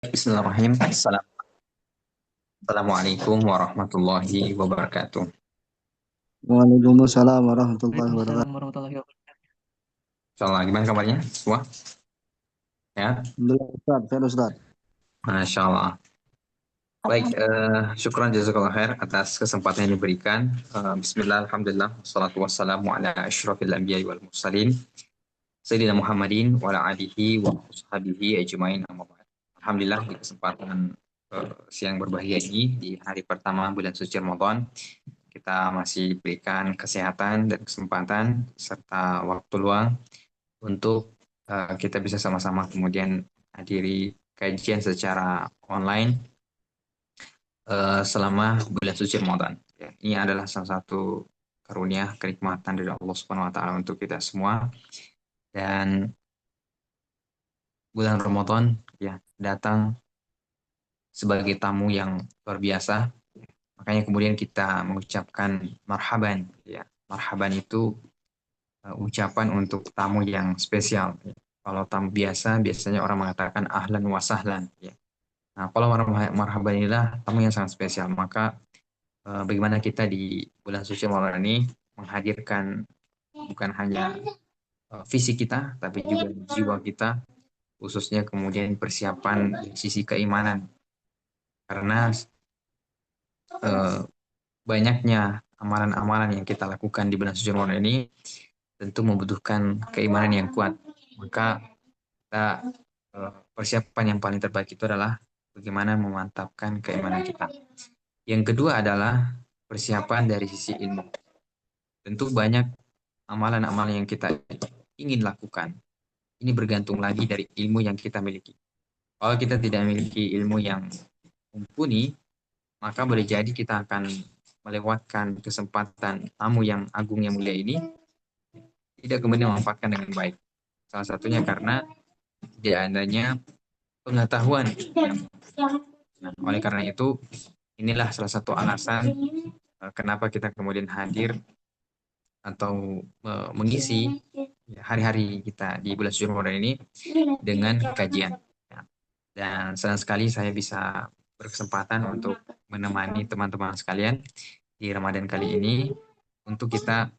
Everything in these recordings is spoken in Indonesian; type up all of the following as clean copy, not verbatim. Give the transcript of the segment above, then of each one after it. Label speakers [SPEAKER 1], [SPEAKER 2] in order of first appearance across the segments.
[SPEAKER 1] Bismillahirrahmanirrahim. Assalamualaikum warahmatullahi wabarakatuh.
[SPEAKER 2] Waalaikumsalam warahmatullahi
[SPEAKER 3] Waalaikumsalam
[SPEAKER 2] wabarakatuh.
[SPEAKER 3] warahmatullahi wabarakatuh.
[SPEAKER 1] Insyaallah, gimana kabarnya semua? Ya,
[SPEAKER 2] Alhamdulillah Ustaz, sehat Ustaz.
[SPEAKER 1] Masya Allah. Baik, syukran jazakallah khair atas kesempatan yang diberikan. Bismillah, alhamdulillah, wassalatu wassalamu ala asyrafil anbiya wal mursalin, Sayyidina Muhammadin wa ala alihi wa sahbihi ajmain amma ba'd. Alhamdulillah di kesempatan siang berbahagia ini di hari pertama bulan suci Ramadan, kita masih diberikan kesehatan dan kesempatan serta waktu luang untuk kita bisa sama-sama kemudian hadiri kajian secara online selama bulan suci Ramadan. Ya, ini adalah salah satu karunia kenikmatan dari Allah Subhanahu wa taala untuk kita semua, dan bulan Ramadan ya datang sebagai tamu yang luar biasa. Makanya kemudian kita mengucapkan marhaban ya. Marhaban itu ucapan untuk tamu yang spesial. Ya. Kalau tamu biasa biasanya orang mengatakan ahlan wa sahlan ya. Nah, kalau marhaban inilah tamu yang sangat spesial. Maka bagaimana kita di bulan suci Ramadan ini menghadirkan bukan hanya fisik kita, tapi juga jiwa kita, khususnya kemudian persiapan dari sisi keimanan. Karena eh, banyaknya amalan-amalan yang kita lakukan di bulan suci Ramadan ini tentu membutuhkan keimanan yang kuat. Maka kita persiapan yang paling terbaik itu adalah bagaimana memantapkan keimanan kita. Yang kedua adalah persiapan dari sisi ilmu. Tentu banyak amalan-amalan yang kita ingin lakukan. Ini bergantung lagi dari ilmu yang kita miliki. Kalau kita tidak memiliki ilmu yang mumpuni, maka boleh jadi kita akan melewatkan kesempatan tamu yang agung yang mulia ini, tidak kemudian memanfaatkan dengan baik. Salah satunya karena tidak adanya pengetahuan. Nah, oleh karena itu, inilah salah satu alasan kenapa kita kemudian hadir atau mengisi hari-hari kita di bulan suci Ramadan ini dengan kajian. Ya. Dan senang sekali saya bisa berkesempatan untuk menemani teman-teman sekalian di Ramadan kali ini untuk kita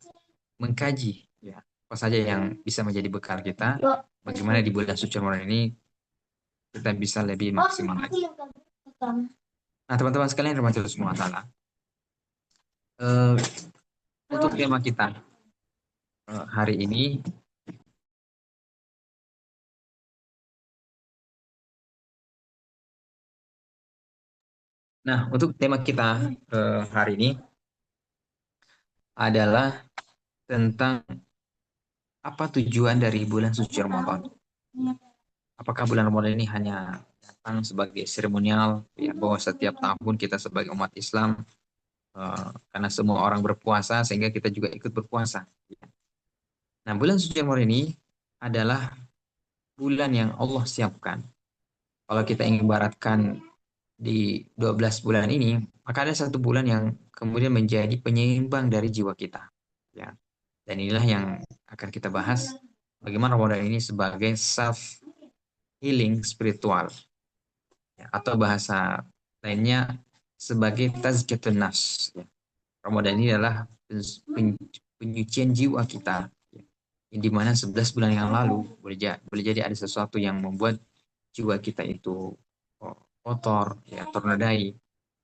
[SPEAKER 1] mengkaji ya apa saja yang bisa menjadi bekal kita, bagaimana di bulan suci Ramadan ini kita bisa lebih maksimal lagi. Nah, teman-teman sekalian yang dirahmati Allah Subhanahu wa taala, eh, untuk tema kita hari ini, nah untuk tema kita hari ini adalah tentang apa tujuan dari bulan suci Ramadan. Apakah bulan Ramadan ini hanya datang sebagai seremonial, ya, bahwa setiap tahun kita sebagai umat Islam, karena semua orang berpuasa sehingga kita juga ikut berpuasa. Nah, bulan suci Ramadan ini adalah bulan yang Allah siapkan. Kalau kita ingin ibaratkan di 12 bulan ini, maka ada satu bulan yang kemudian menjadi penyeimbang dari jiwa kita. Ya. Dan inilah yang akan kita bahas, bagaimana Ramadan ini sebagai self healing spiritual, ya, atau bahasa lainnya sebagai tazkiyatun nafs. Ya. Ramadan ini adalah penyucian jiwa kita, ya. Yang dimana 11 bulan yang lalu boleh jadi ada sesuatu yang membuat jiwa kita itu kotor, ya, ternodai.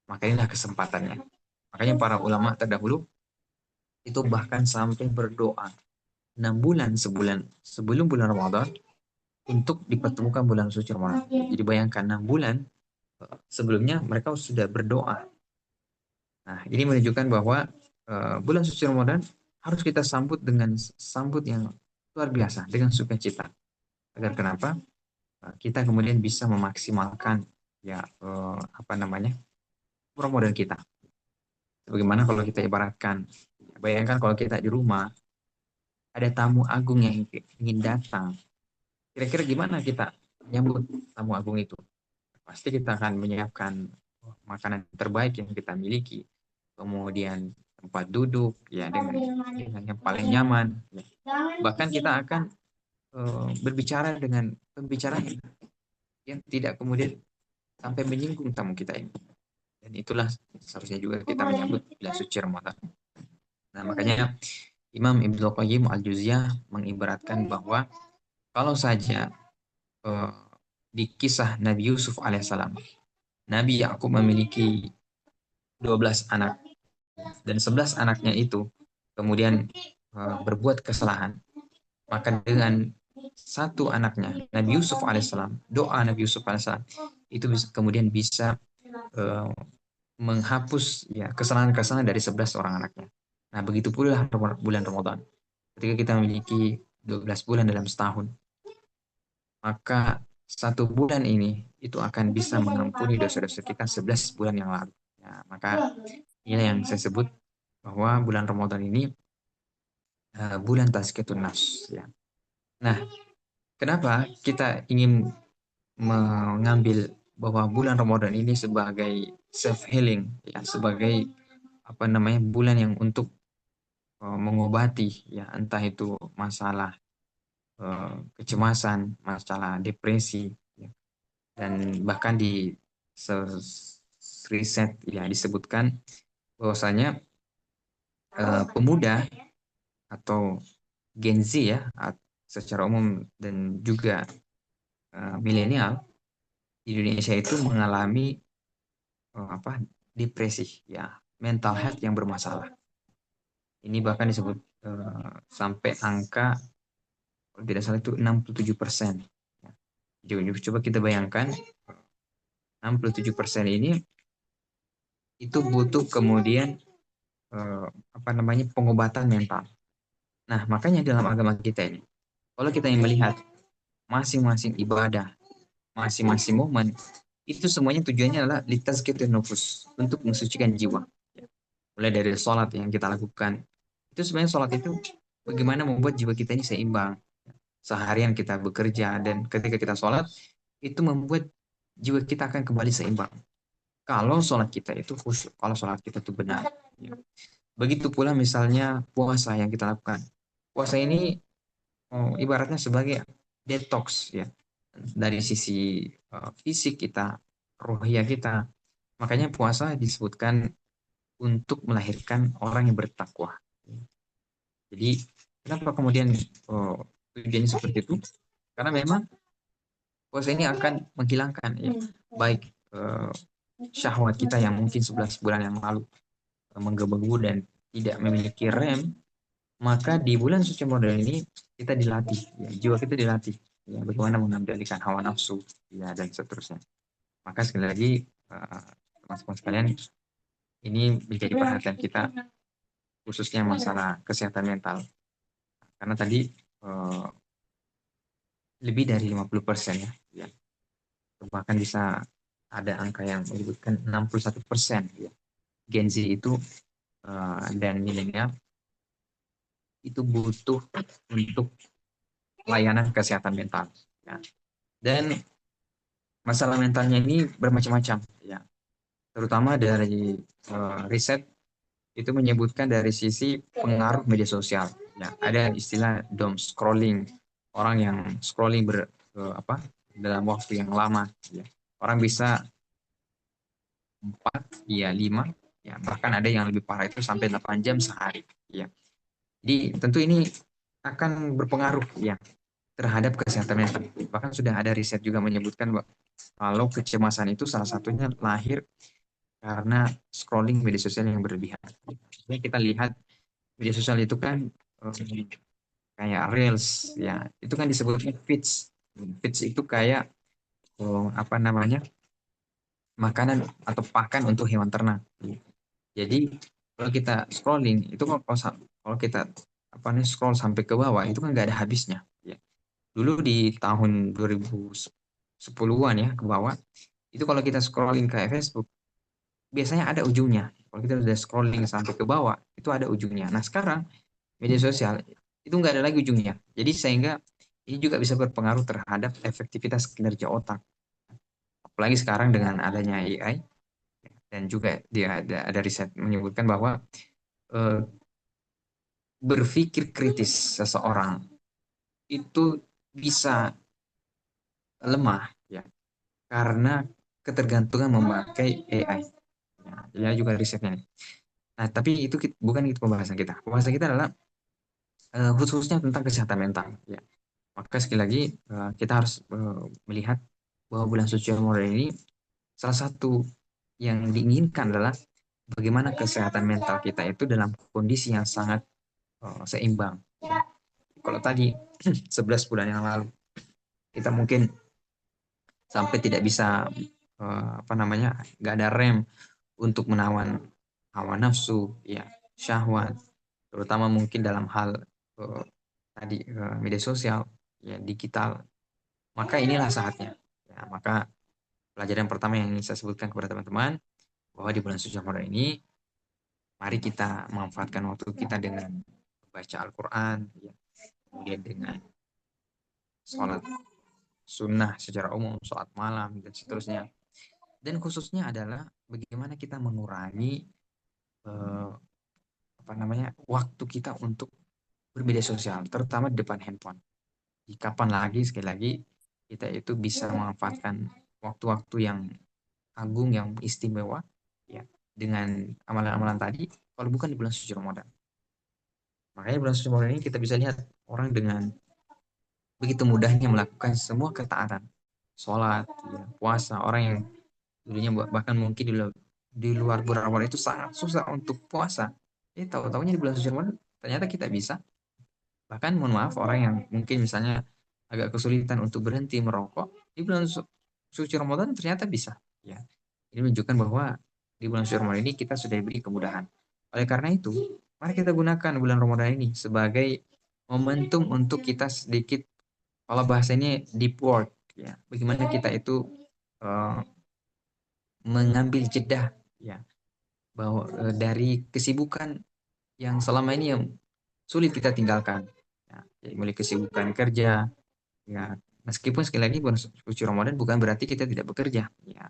[SPEAKER 1] Maka inilah kesempatannya. Makanya para ulama terdahulu itu bahkan sampai berdoa 6 bulan sebelum bulan Ramadan untuk dipertemukan bulan suci Ramadan. Jadi bayangkan 6 bulan sebelumnya mereka sudah berdoa. Nah, ini menunjukkan bahwa bulan suci Ramadan harus kita sambut dengan sambut yang luar biasa, dengan sukacita. Agar kenapa? Kita kemudian bisa memaksimalkan ya apa namanya? Ramadan kita. Bagaimana kalau kita ibaratkan, bayangkan kalau kita di rumah ada tamu agung yang ingin datang. Kira-kira gimana kita menyambut tamu agung itu? Pasti kita akan menyiapkan makanan terbaik yang kita miliki, kemudian tempat duduk ya dengan yang paling nyaman. Ya. Bahkan kita akan berbicara dengan pembicaraan yang tidak kemudian sampai menyinggung tamu kita ini. Dan itulah seharusnya juga kita menyambut bulan suci Ramadan. Nah, makanya Imam Ibnu Qayyim Al-Jauziyah mengibaratkan bahwa kalau saja eh, di kisah Nabi Yusuf alaihissalam, Nabi Yakub memiliki 12 anak dan 11 anaknya itu kemudian berbuat kesalahan, maka dengan satu anaknya Nabi Yusuf alaihissalam, doa Nabi Yusuf alaihissalam itu kemudian bisa eh, menghapus ya kesalahan-kesalahan dari 11 orang anaknya. Nah, begitu pula bulan Ramadan. Ketika kita memiliki 12 bulan dalam setahun, maka satu bulan ini itu akan bisa mengampuni dosa-dosa kita 11 bulan yang lalu. Ya, maka inilah yang saya sebut bahwa bulan Ramadan ini bulan tazkiyatun nafs. Ya. Nah, kenapa kita ingin mengambil bahwa bulan Ramadan ini sebagai self healing, ya, sebagai apa namanya bulan yang untuk mengobati ya entah itu masalah kecemasan, masalah depresi, ya. Dan bahkan di riset ya disebutkan bahwasanya pemuda atau Gen Z ya secara umum dan juga milenial di Indonesia itu mengalami apa depresi ya mental health yang bermasalah. Ini bahkan disebut sampai angka kalau tidak salah itu 67%. Ya. Coba kita bayangkan 67% ini itu butuh kemudian apa namanya pengobatan mental. Nah, makanya dalam agama kita ini, kalau kita yang melihat masing-masing ibadah, masing-masing momen, itu semuanya tujuannya adalah litazkiyatun nufus, untuk mensucikan jiwa. Ya. Mulai dari sholat yang kita lakukan, itu sebenarnya sholat itu bagaimana membuat jiwa kita ini seimbang. Seharian kita bekerja dan ketika kita sholat, itu membuat jiwa kita akan kembali seimbang. Kalau sholat kita itu khusyuk, kalau sholat kita itu benar. Ya. Begitu pula misalnya puasa yang kita lakukan. Puasa ini ibaratnya sebagai detox ya dari sisi fisik kita, rohia kita. Makanya puasa disebutkan untuk melahirkan orang yang bertakwa. Jadi kenapa kemudian tujuannya seperti itu? Karena memang puasa ini akan menghilangkan ya baik syahwat kita yang mungkin 11 bulan yang lalu menggebu-gebu dan tidak memiliki rem, maka di bulan suci Ramadan ini kita dilatih, ya, jiwa kita dilatih, ya, bagaimana mengendalikan hawa nafsu, ya, dan seterusnya. Maka sekali lagi, teman-teman sekalian, ini menjadi perhatian kita, khususnya masalah kesehatan mental. Karena tadi lebih dari 50% ya, ya, bahkan bisa ada angka yang menyebutkan 61% ya. Gen Z itu dan milenial itu butuh untuk layanan kesehatan mental. Ya. Dan masalah mentalnya ini bermacam-macam. Ya. Terutama dari riset itu menyebutkan dari sisi pengaruh media sosial. Ya. Ada istilah dom scrolling, orang yang scrolling apa dalam waktu yang lama. Ya. Orang bisa 4, ya 5, ya bahkan ada yang lebih parah itu sampai 8 jam sehari. Ya. Jadi tentu ini akan berpengaruh ya terhadap kesehatan mental. Bahkan sudah ada riset juga menyebutkan bahwa kalau kecemasan itu salah satunya lahir karena scrolling media sosial yang berlebihan. Jadi kita lihat media sosial itu kan kayak reels ya, itu kan disebutnya feeds. Feeds itu kayak apa namanya makanan atau pakan untuk hewan ternak. Jadi kalau kita scrolling itu kalau kita apa nih scroll sampai ke bawah itu kan nggak ada habisnya. Ya. Dulu di tahun 2010-an ya ke bawah, itu kalau kita scrolling ke Facebook, biasanya ada ujungnya. Kalau kita udah scrolling sampai ke bawah, itu ada ujungnya. Nah sekarang, media sosial, itu nggak ada lagi ujungnya. Jadi sehingga ini juga bisa berpengaruh terhadap efektivitas kinerja otak. Apalagi sekarang dengan adanya AI, dan juga dia ada riset menyebutkan bahwa eh, berpikir kritis seseorang itu bisa lemah ya karena ketergantungan memakai AI. Ya, juga risetnya nih. Nah, tapi bukan itu pembahasan kita. Pembahasan kita adalah khususnya tentang kesehatan mental. Ya. Maka sekali lagi kita harus melihat bahwa bulan suci Ramadan ini salah satu yang diinginkan adalah bagaimana kesehatan mental kita itu dalam kondisi yang sangat seimbang. Ya. Kalau tadi 11 bulan yang lalu kita mungkin sampai tidak bisa apa namanya, nggak ada rem untuk menawan hawa nafsu, ya, syahwat, terutama mungkin dalam hal eh, tadi media sosial, ya, digital. Maka inilah saatnya. Ya, maka pelajaran pertama yang ingin saya sebutkan kepada teman-teman bahwa di bulan suci Ramadan ini mari kita memanfaatkan waktu kita dengan membaca Al-Quran, ya, kemudian dengan sholat sunnah secara umum, sholat malam dan seterusnya. Dan khususnya adalah bagaimana kita mengurangi eh, apa namanya, waktu kita untuk bermedia sosial, terutama di depan handphone. Di kapan lagi sekali lagi kita itu bisa memanfaatkan waktu-waktu yang agung, yang istimewa, ya, dengan amalan-amalan tadi, kalau bukan di bulan suci Ramadan. Makanya bulan suci Ramadan ini kita bisa lihat orang dengan begitu mudahnya melakukan semua ketaatan, sholat, ya, puasa. Orang yang dulunya bahkan mungkin di luar bulan Ramadan itu sangat susah untuk puasa, tahu-tahunya di bulan suci Ramadan ternyata kita bisa. Bahkan mohon maaf, orang yang mungkin misalnya agak kesulitan untuk berhenti merokok di bulan suci Ramadan ternyata bisa. Ya, ini menunjukkan bahwa di bulan suci Ramadan ini kita sudah diberi kemudahan. Oleh karena itu, mari kita gunakan bulan Ramadan ini sebagai momentum untuk kita sedikit, kalau bahasanya deep work, ya. Bagaimana kita itu eh, mengambil jeda, ya, bahwa dari kesibukan yang selama ini yang sulit kita tinggalkan. Ya, jadi mulai kesibukan kerja, ya, meskipun sekali lagi bulan suci Ramadan bukan berarti kita tidak bekerja, ya,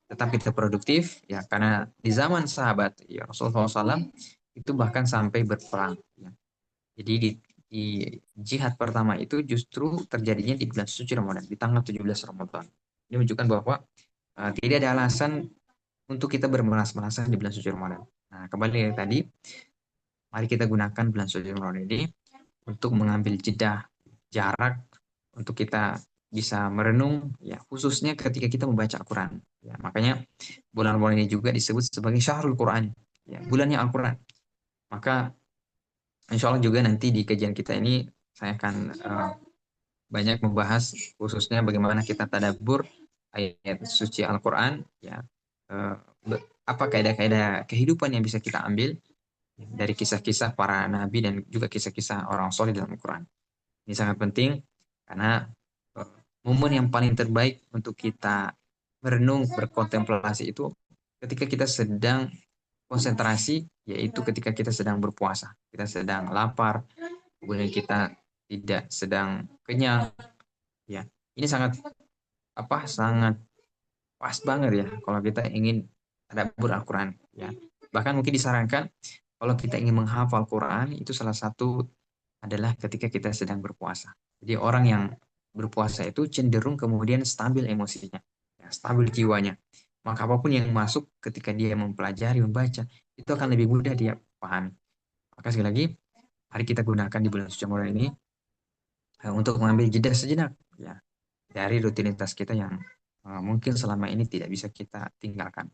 [SPEAKER 1] tetap kita produktif, ya, karena di zaman sahabat, ya, Rasulullah SAW itu bahkan sampai berperang, ya. Jadi di jihad pertama itu justru terjadinya di bulan suci Ramadan, di tanggal 17 Ramadan. Ini menunjukkan bahwa tidak ada alasan untuk kita bermalas-malasan di bulan suci Ramadan. Nah, kembali dari tadi, mari kita gunakan bulan suci Ramadan ini untuk mengambil jeda, jarak, untuk kita bisa merenung, ya, khususnya ketika kita membaca Al-Quran. Ya, makanya bulan Ramadan ini juga disebut sebagai Syahrul Quran, ya, bulannya Al-Quran. Maka insya Allah juga nanti di kajian kita ini saya akan banyak membahas khususnya bagaimana kita tadabbur ayat suci Al-Quran, ya, eh, apa kaidah-kaidah kehidupan yang bisa kita ambil dari kisah-kisah para nabi dan juga kisah-kisah orang soleh dalam Al-Quran. Ini sangat penting karena eh, momen yang paling terbaik untuk kita merenung, berkontemplasi itu ketika kita sedang konsentrasi, yaitu ketika kita sedang berpuasa, kita sedang lapar, kemudian kita tidak sedang kenyang, ya. Ini sangat sangat pas banget, ya, kalau kita ingin tadabbur Al-Quran, ya. Bahkan mungkin disarankan kalau kita ingin menghafal Quran itu salah satu adalah ketika kita sedang berpuasa. Jadi orang yang berpuasa itu cenderung kemudian stabil emosinya, ya, stabil jiwanya. Maka apapun yang masuk ketika dia mempelajari, membaca, itu akan lebih mudah dia pahami. Maka sekali lagi, mari kita gunakan di bulan suci Ramadan ini untuk mengambil jeda sejenak, ya, dari rutinitas kita yang mungkin selama ini tidak bisa kita tinggalkan.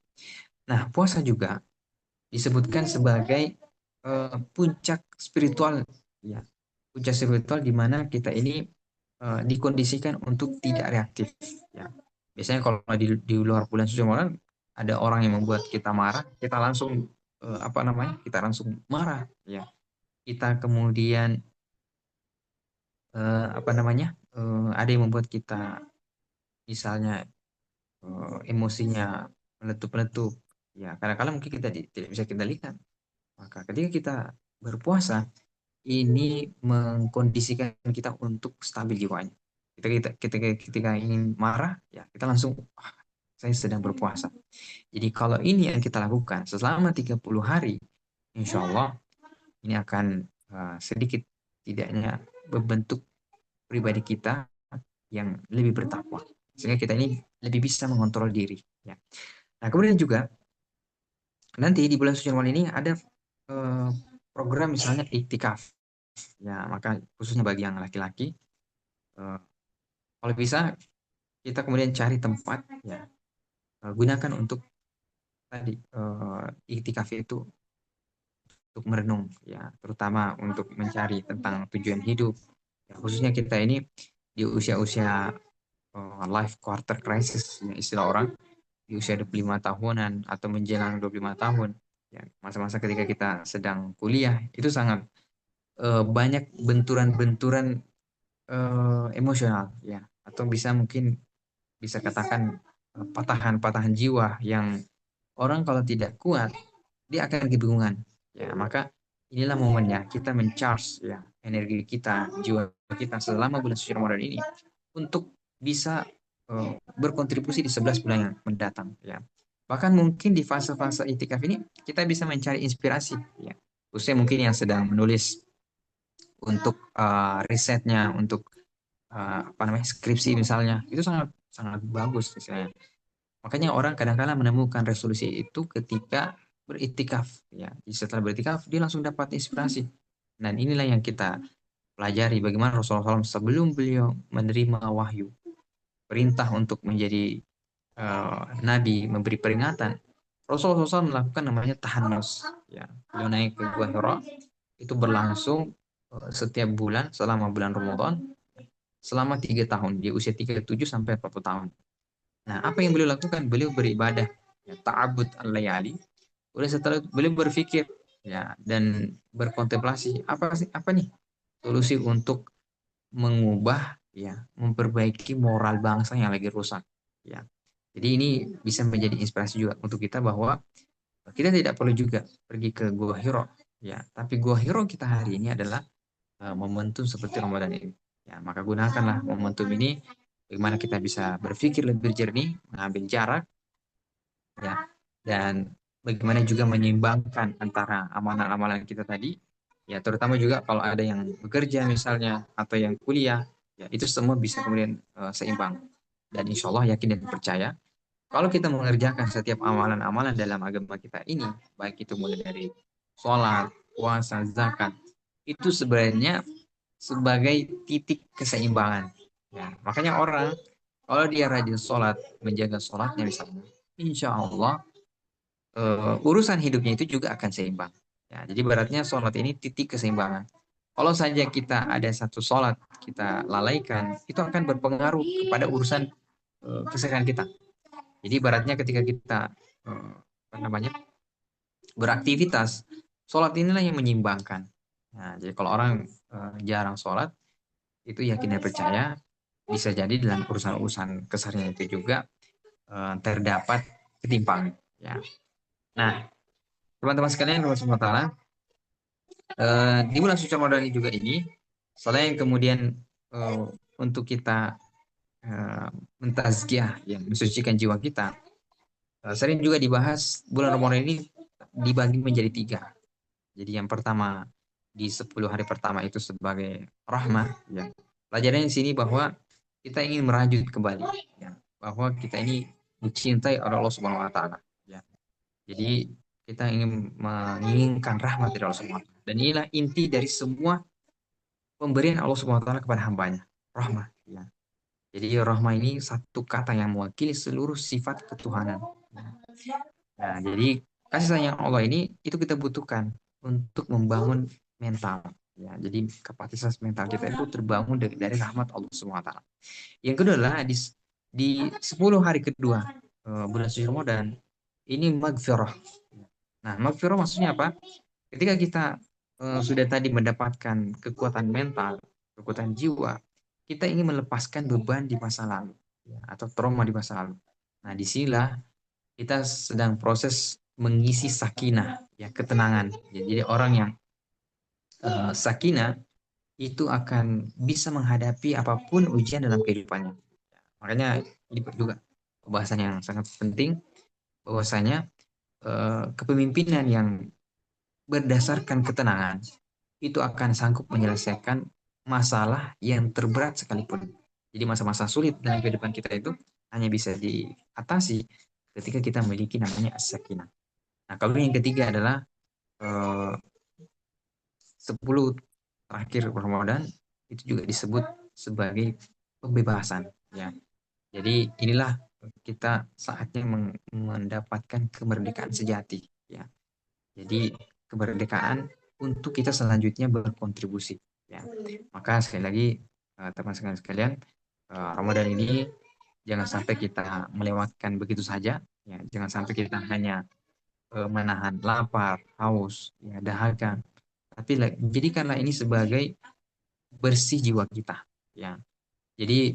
[SPEAKER 1] Nah, puasa juga disebutkan sebagai puncak spiritual, ya, puncak spiritual di mana kita ini dikondisikan untuk tidak reaktif, ya. Biasanya kalau di luar bulan suci Ramadan ada orang yang membuat kita marah, kita langsung apa namanya, kita langsung marah, ya. Kita kemudian apa namanya, ada yang membuat kita misalnya emosinya meletup-letup, ya, kadang-kadang mungkin kita tidak bisa kendalikan. Maka ketika kita berpuasa, ini mengkondisikan kita untuk stabil jiwanya. Ketika ingin marah, ya, kita langsung, "Ah, saya sedang berpuasa." Jadi kalau ini yang kita lakukan selama 30 hari, insya Allah ini akan sedikit tidaknya membentuk pribadi kita yang lebih bertakwa. Sehingga kita ini lebih bisa mengontrol diri. Ya. Nah, kemudian juga nanti di bulan suci Ramadan ini ada eh, program misalnya iktikaf. Ya, maka khususnya bagi yang laki-laki, eh, kalau bisa kita kemudian cari tempat, ya, gunakan untuk tadi iktikaf itu untuk merenung, ya, terutama untuk mencari tentang tujuan hidup. Ya, khususnya kita ini di usia-usia life quarter crisis, ya, istilah orang, di usia 25 tahunan atau menjelang 25 tahun. Ya, masa-masa ketika kita sedang kuliah itu sangat banyak benturan-benturan emosional, ya, atau bisa mungkin bisa katakan patahan-patahan jiwa yang orang kalau tidak kuat dia akan kebingungan. Ya, maka inilah momennya kita mencharge, ya, energi kita, jiwa kita selama bulan suci Ramadan ini untuk bisa berkontribusi di 11 bulan yang mendatang, ya. Bahkan mungkin di fase-fase itikaf ini kita bisa mencari inspirasi, ya. Khususnya mungkin yang sedang menulis untuk risetnya, untuk apa namanya, skripsi misalnya, itu sangat sangat bagus misalnya. Makanya orang kadang-kala menemukan resolusi itu ketika beriktikaf, ya. Jadi setelah beriktikaf dia langsung dapat inspirasi. Dan inilah yang kita pelajari bagaimana Rasulullah SAW sebelum beliau menerima wahyu, perintah untuk menjadi nabi, memberi peringatan. Rasulullah SAW melakukan namanya tahanus, ya. Beliau naik ke Gua Hira, itu berlangsung setiap bulan selama bulan Ramadan selama 3 tahun, di usia 37 sampai 40 tahun. Nah, apa yang beliau lakukan? Beliau beribadah, ya, ta'abud al-layali. Kemudian setelah itu beliau berpikir, ya, dan berkontemplasi apa sih, apa nih solusi untuk mengubah, ya, memperbaiki moral bangsa yang lagi rusak, ya. Jadi ini bisa menjadi inspirasi juga untuk kita bahwa kita tidak perlu juga pergi ke Gua Hiro, ya, tapi Gua Hiro kita hari ini adalah momentum seperti Ramadan ini. Ya, maka gunakanlah momentum ini bagaimana kita bisa berpikir lebih jernih, mengambil jarak, ya, dan bagaimana juga menyeimbangkan antara amalan-amalan kita tadi, ya, terutama juga kalau ada yang bekerja misalnya atau yang kuliah, ya, itu semua bisa kemudian seimbang. Dan insya Allah yakin dan percaya kalau kita mengerjakan setiap amalan-amalan dalam agama kita ini, baik itu mulai dari sholat, puasa, zakat, itu sebenarnya sebagai titik keseimbangan. Ya, makanya orang kalau dia rajin sholat, menjaga sholatnya misalnya, insya Allah urusan hidupnya itu juga akan seimbang. Ya, jadi beratnya sholat ini titik keseimbangan. Kalau saja kita ada satu sholat kita lalaikan, itu akan berpengaruh kepada urusan kesehatan kita. Jadi baratnya ketika kita apa namanya, beraktivitas, sholat inilah yang menyimbangkan. Nah, jadi kalau orang jarang sholat, itu yakin dan percaya bisa jadi dalam urusan-urusan keseharian itu juga terdapat ketimpangan. Ya. Nah, teman-teman sekalian, Allah, di bulan suci Ramadan ini juga ini, selain kemudian eh, untuk kita mentazkiyah, yang mensucikan jiwa kita, sering juga dibahas bulan Ramadan ini dibagi menjadi tiga. Jadi yang pertama di 10 hari pertama itu sebagai rahmah, ya. Pelajarannya di sini bahwa kita ingin merajut kembali, ya, bahwa kita ini dicintai oleh Allah Subhanahu wa taala, ya. Jadi kita ingin menginginkan rahmat dari Allah Subhanahu wa taala. Dan inilah inti dari semua pemberian Allah Subhanahu wa taala kepada hambanya, rahmah, ya. Jadi rahmah ini satu kata yang mewakili seluruh sifat ketuhanan. Nah, jadi kasih sayang Allah ini itu kita butuhkan untuk membangun mental. Ya, jadi kapasitas mental kita itu terbangun dari rahmat Allah SWT. Yang kedua adalah di 10 hari kedua bulan suci Ramadan ini magfirah. Nah, magfirah maksudnya apa? Ketika kita sudah tadi mendapatkan kekuatan mental, kekuatan jiwa, kita ingin melepaskan beban di masa lalu, ya, atau trauma di masa lalu. Nah, disinilah kita sedang proses mengisi sakinah, ya, ketenangan. Ya, jadi orang yang sakinah itu akan bisa menghadapi apapun ujian dalam kehidupannya. Makanya ini juga pembahasan yang sangat penting bahwasanya kepemimpinan yang berdasarkan ketenangan itu akan sanggup menyelesaikan masalah yang terberat sekalipun. Jadi masa-masa sulit dalam kehidupan kita itu hanya bisa diatasi ketika kita memiliki namanya as-sakinah. Nah, kalau yang ketiga adalah 10 terakhir Ramadan itu juga disebut sebagai pembebasan, ya. Jadi inilah kita saatnya mendapatkan kemerdekaan sejati, ya. Jadi kemerdekaan untuk kita selanjutnya berkontribusi, ya. Maka sekali lagi teman-teman sekalian, Ramadan ini jangan sampai kita melewatkan begitu saja, ya. Jangan sampai kita hanya menahan lapar, haus, ya, dahaga, tapi jadikanlah ini sebagai bersih jiwa kita, ya. Jadi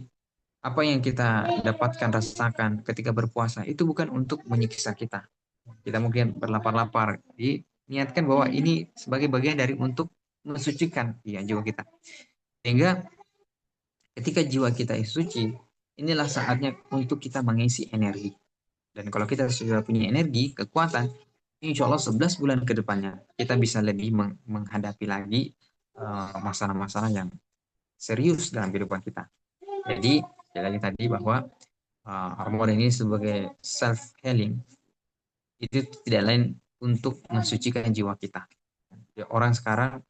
[SPEAKER 1] apa yang kita dapatkan rasakan ketika berpuasa itu bukan untuk menyiksa kita. Kita mungkin berlapar-lapar, niatkan bahwa ini sebagai bagian dari untuk mensucikan, ya, jiwa kita. Sehingga ketika jiwa kita suci, inilah saatnya untuk kita mengisi energi. Dan kalau kita sudah punya energi, kekuatan, insya Allah 11 bulan ke depannya kita bisa lebih menghadapi lagi masalah-masalah yang serius dalam kehidupan kita. Jadi, sekali lagi tadi bahwa Ramadan ini sebagai self healing itu tidak lain untuk mensucikan jiwa kita. Ya, orang sekarang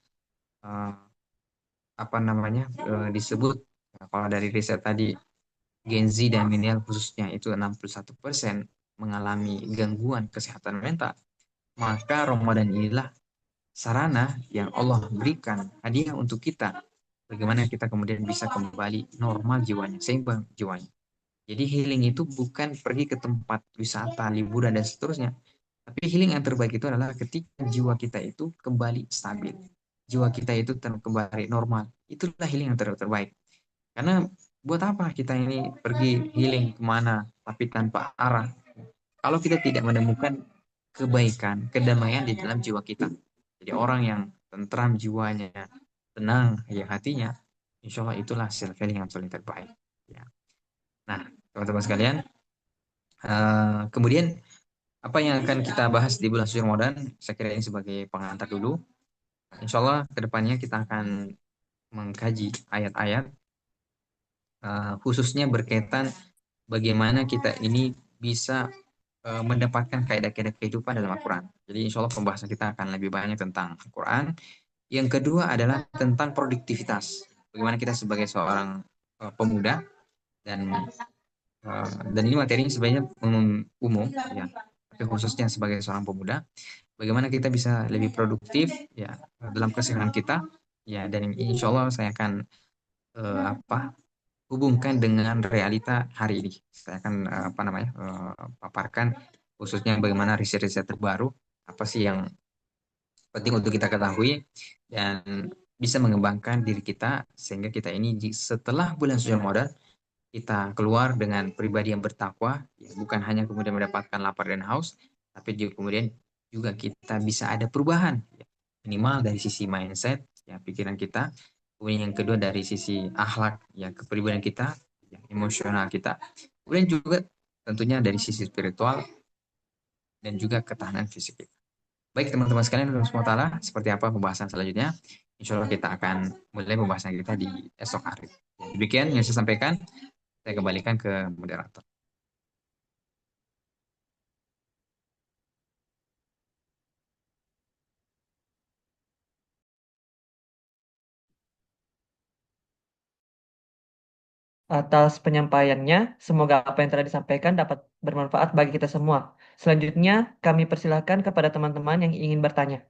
[SPEAKER 1] uh, apa namanya disebut, kalau dari riset tadi, Gen Z dan milenial khususnya itu 61% mengalami gangguan kesehatan mental. Maka Ramadan inilah sarana yang Allah berikan hadiah untuk kita. Bagaimana kita kemudian bisa kembali normal jiwanya, seimbang jiwanya. Jadi healing itu bukan pergi ke tempat wisata, liburan, dan seterusnya. Tapi healing yang terbaik itu adalah ketika jiwa kita itu kembali stabil. Jiwa kita itu kembali normal. Itulah healing yang terbaik. Karena buat apa kita ini pergi healing kemana, tapi tanpa arah. Kalau kita tidak menemukan kebaikan, kedamaian di dalam jiwa kita. Jadi orang yang tentram jiwanya, tenang ya hatinya, insya Allah itulah self healing yang paling terbaik. Ya. Nah, teman-teman sekalian, kemudian apa yang akan kita bahas di bulan suci Ramadan, saya kira ini sebagai pengantar dulu. Insya Allah kedepannya kita akan mengkaji ayat-ayat, khususnya berkaitan bagaimana kita ini bisa mendapatkan kaidah-kaidah kehidupan dalam Al-Quran. Jadi insya Allah pembahasan kita akan lebih banyak tentang Al-Quran. Yang kedua adalah tentang produktivitas. Bagaimana kita sebagai seorang pemuda, dan ini materinya sebenarnya umum, ya, tapi khususnya sebagai seorang pemuda, bagaimana kita bisa lebih produktif, ya, dalam keseharian kita, ya. Dan insya Allah saya akan hubungkan dengan realita hari ini. Saya akan paparkan khususnya bagaimana riset-riset terbaru, apa sih yang penting untuk kita ketahui dan bisa mengembangkan diri kita, sehingga kita ini setelah bulan suci Ramadan kita keluar dengan pribadi yang bertakwa, ya, bukan hanya kemudian mendapatkan lapar dan haus, tapi juga kemudian juga kita bisa ada perubahan, ya, minimal dari sisi mindset, ya, pikiran kita, kemudian yang kedua dari sisi akhlak, ya, kepribadian kita, ya, emosional kita, kemudian juga tentunya dari sisi spiritual dan juga ketahanan fisik kita. Baik teman-teman sekalian, Allah SWT, seperti apa pembahasan selanjutnya? Insya Allah kita akan mulai pembahasan kita di esok hari. Ya, demikian yang saya sampaikan. Saya kembalikan ke moderator.
[SPEAKER 3] Atas penyampaiannya. Semoga apa yang telah disampaikan dapat bermanfaat bagi kita semua. Selanjutnya, kami persilahkan kepada teman-teman yang ingin bertanya.